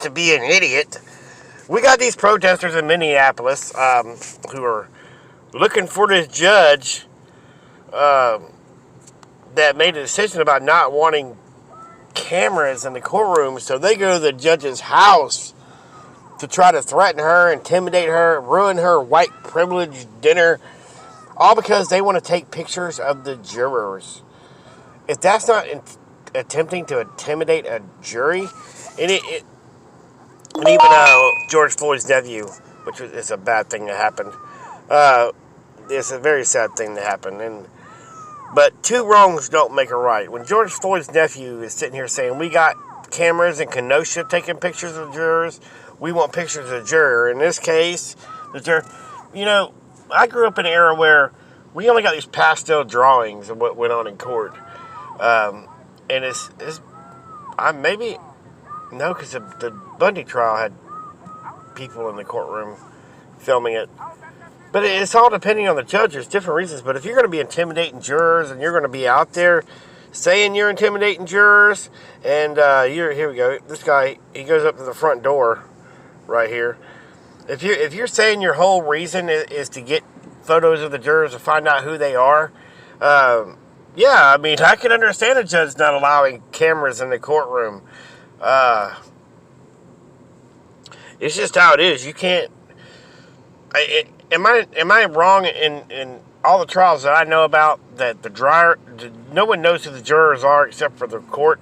to be an idiot. We got these protesters in Minneapolis who are looking for this judge that made a decision about not wanting cameras in the courtroom, so they go to the judge's house to try to threaten her, intimidate her, ruin her white privilege dinner, all because they want to take pictures of the jurors. If that's not attempting to intimidate a jury, and even George Floyd's nephew, which is a bad thing that happened, it's a very sad thing that happened. But two wrongs don't make a right. When George Floyd's nephew is sitting here saying, we got cameras in Kenosha taking pictures of jurors, we want pictures of the juror. In this case, the juror, I grew up in an era where we only got these pastel drawings of what went on in court. And because the Bundy trial had people in the courtroom filming it. But it's all depending on the judge. There's different reasons. But if you're going to be intimidating jurors and you're going to be out there saying you're intimidating jurors, and here we go. This guy, he goes up to the front door right here. If you're saying your whole reason is to get photos of the jurors to find out who they are, I can understand a judge not allowing cameras in the courtroom. It's just how it is. You can't. Am I wrong in all the trials that I know about that no one knows who the jurors are except for the court,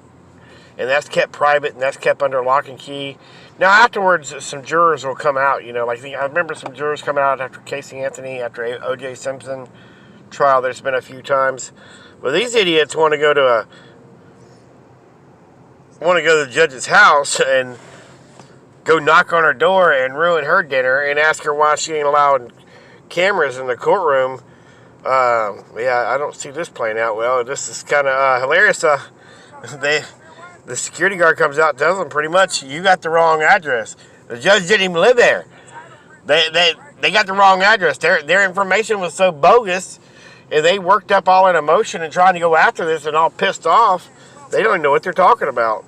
and that's kept private and that's kept under lock and key. Now afterwards, some jurors will come out. I remember some jurors coming out after Casey Anthony, after O.J. Simpson trial. There's been a few times, but these idiots want to go to the judge's house and go knock on her door and ruin her dinner and ask her why she ain't allowing cameras in the courtroom. I don't see this playing out well. This is kind of hilarious. The security guard comes out and tells them pretty much, you got the wrong address. The judge didn't even live there. They got the wrong address. Their information was so bogus, and they worked up all in emotion and trying to go after this and all pissed off. They don't even know what they're talking about.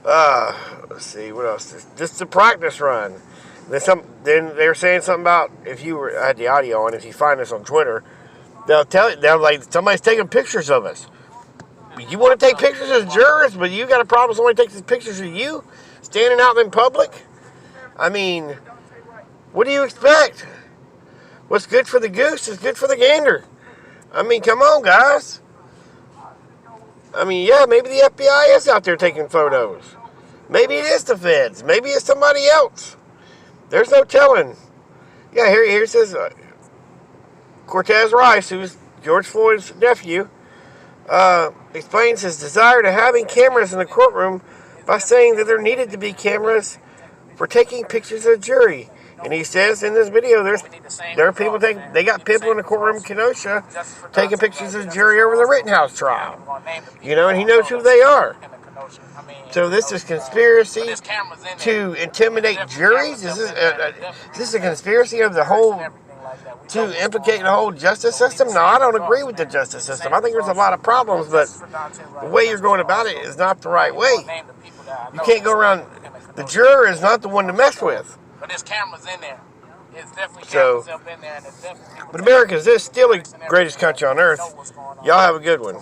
Let's see, what else? This is a practice run. Then they were saying something about, I had the audio on, if you find this on Twitter, they'll like, somebody's taking pictures of us. You want to take pictures of jurors, but you got a problem somebody takes pictures of you standing out in public? I mean, what do you expect? What's good for the goose is good for the gander. I mean, come on, guys. I mean, yeah, maybe the FBI is out there taking photos. Maybe it is the feds. Maybe it's somebody else. There's no telling. Yeah, here it says Cortez Rice, who's George Floyd's nephew, explains his desire to having cameras in the courtroom by saying that there needed to be cameras for taking pictures of the jury. And he says in this video, there are people they got people in the courtroom in Kenosha taking pictures of the jury over the Rittenhouse trial. And he knows who they are. So this is conspiracy to intimidate juries? Is this a conspiracy of the whole, to implicate the whole justice system? No, I don't agree with the justice system. I think there's a lot of problems, but the way you're going about it is not the right way. You can't go around, the juror is not the one to mess with. But there's cameras in there. It's definitely cameras up in there. And it's definitely, but America is still the greatest country on earth. Y'all have a good one.